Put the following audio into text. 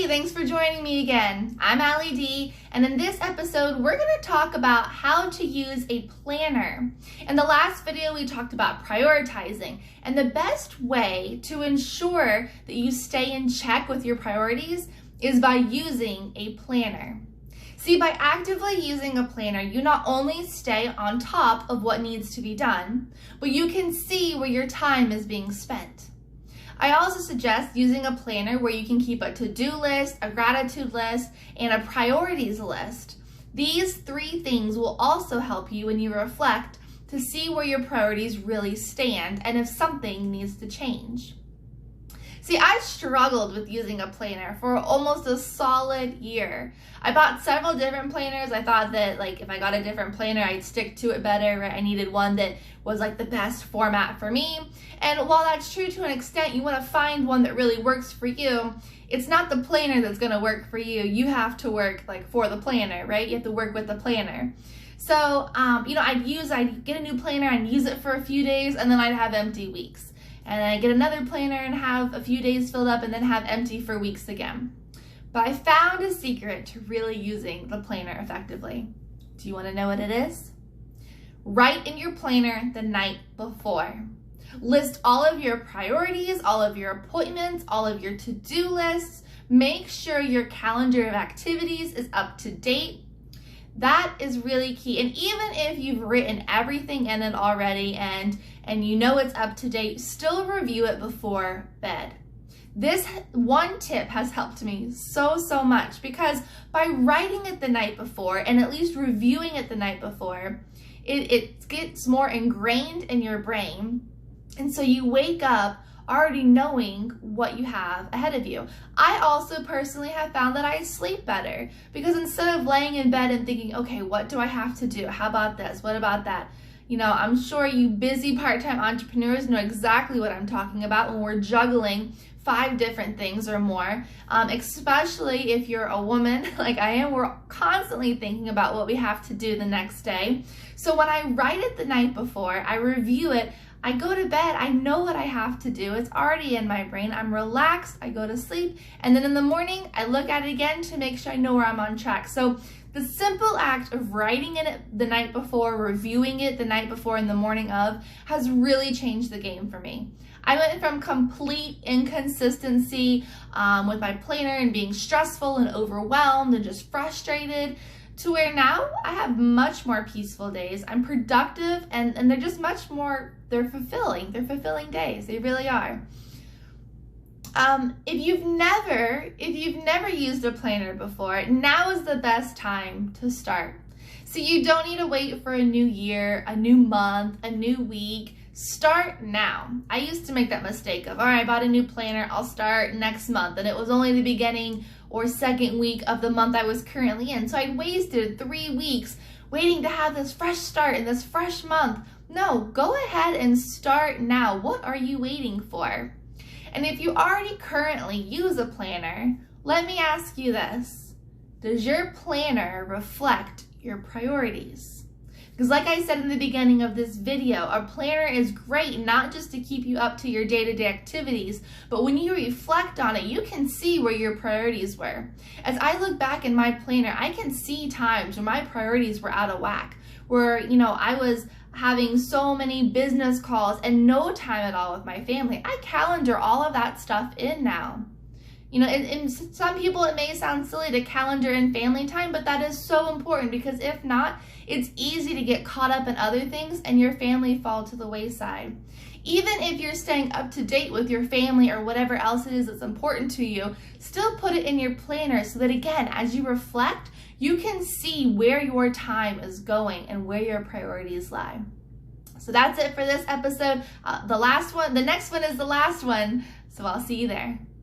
Hey, thanks for joining me again. I'm Allie D, and in this episode, we're going to talk about how to use a planner. In the last video, we talked about prioritizing, and the best way to ensure that you stay in check with your priorities is by using a planner. See, by actively using a planner, you not only stay on top of what needs to be done, but you can see where your time is being spent. I also suggest using a planner where you can keep a to-do list, a gratitude list, and a priorities list. These three things will also help you when you reflect to see where your priorities really stand and if something needs to change. See, I struggled with using a planner for almost a solid year. I bought several different planners. I thought that if I got a different planner, I'd stick to it better. Right? I needed one that was the best format for me. And while that's true to an extent, you want to find one that really works for you. It's not the planner that's going to work for you. You have to work for the planner, right? You have to work with the planner. So, I'd get a new planner and use it for a few days, and then I'd have empty weeks. And then I get another planner and have a few days filled up and then have empty for weeks again. But I found a secret to really using the planner effectively. Do you want to know what it is? Write in your planner the night before. List all of your priorities, all of your appointments, all of your to-do lists. Make sure your calendar of activities is up to date. That is really key. And even if you've written everything in it already and you know it's up to date, still review it before bed. This one tip has helped me so much because by writing it the night before and at least reviewing it the night before, it gets more ingrained in your brain. And so you wake up already knowing what you have ahead of you. I also personally have found that I sleep better because instead of laying in bed and thinking, okay, what do I have to do? How about this? What about that? I'm sure you busy part-time entrepreneurs know exactly what I'm talking about when we're juggling 5 different things or more, especially if you're a woman like I am. We're constantly thinking about what we have to do the next day. So when I write it the night before, I review it, I go to bed, I know what I have to do. It's already in my brain. I'm relaxed, I go to sleep, and then in the morning, I look at it again to make sure I know where I'm on track. So the simple act of writing it the night before, reviewing it the night before and the morning of, has really changed the game for me. I went from complete inconsistency with my planner and being stressful and overwhelmed and just frustrated to where now I have much more peaceful days. I'm productive and they're just much more, they're fulfilling. They're fulfilling days. They really are. If you've never used a planner before, now is the best time to start. So you don't need to wait for a new year, a new month, a new week. Start now. I used to make that mistake of, all right, I bought a new planner, I'll start next month. And it was only the beginning or second week of the month I was currently in. So I wasted 3 weeks waiting to have this fresh start in this fresh month. No, go ahead and start now. What are you waiting for? And if you already currently use a planner, let me ask you this. Does your planner reflect your priorities? Because like I said in the beginning of this video, a planner is great not just to keep you up to your day-to-day activities, but when you reflect on it, you can see where your priorities were. As I look back in my planner, I can see times when my priorities were out of whack, where, I was having so many business calls and no time at all with my family. I calendar all of that stuff in now. In some people it may sound silly to calendar in family time, but that is so important because if not, it's easy to get caught up in other things and your family fall to the wayside. Even if you're staying up to date with your family or whatever else it is that's important to you, still put it in your planner so that again, as you reflect, you can see where your time is going and where your priorities lie. So that's it for this episode. The next one is the last one. So I'll see you there.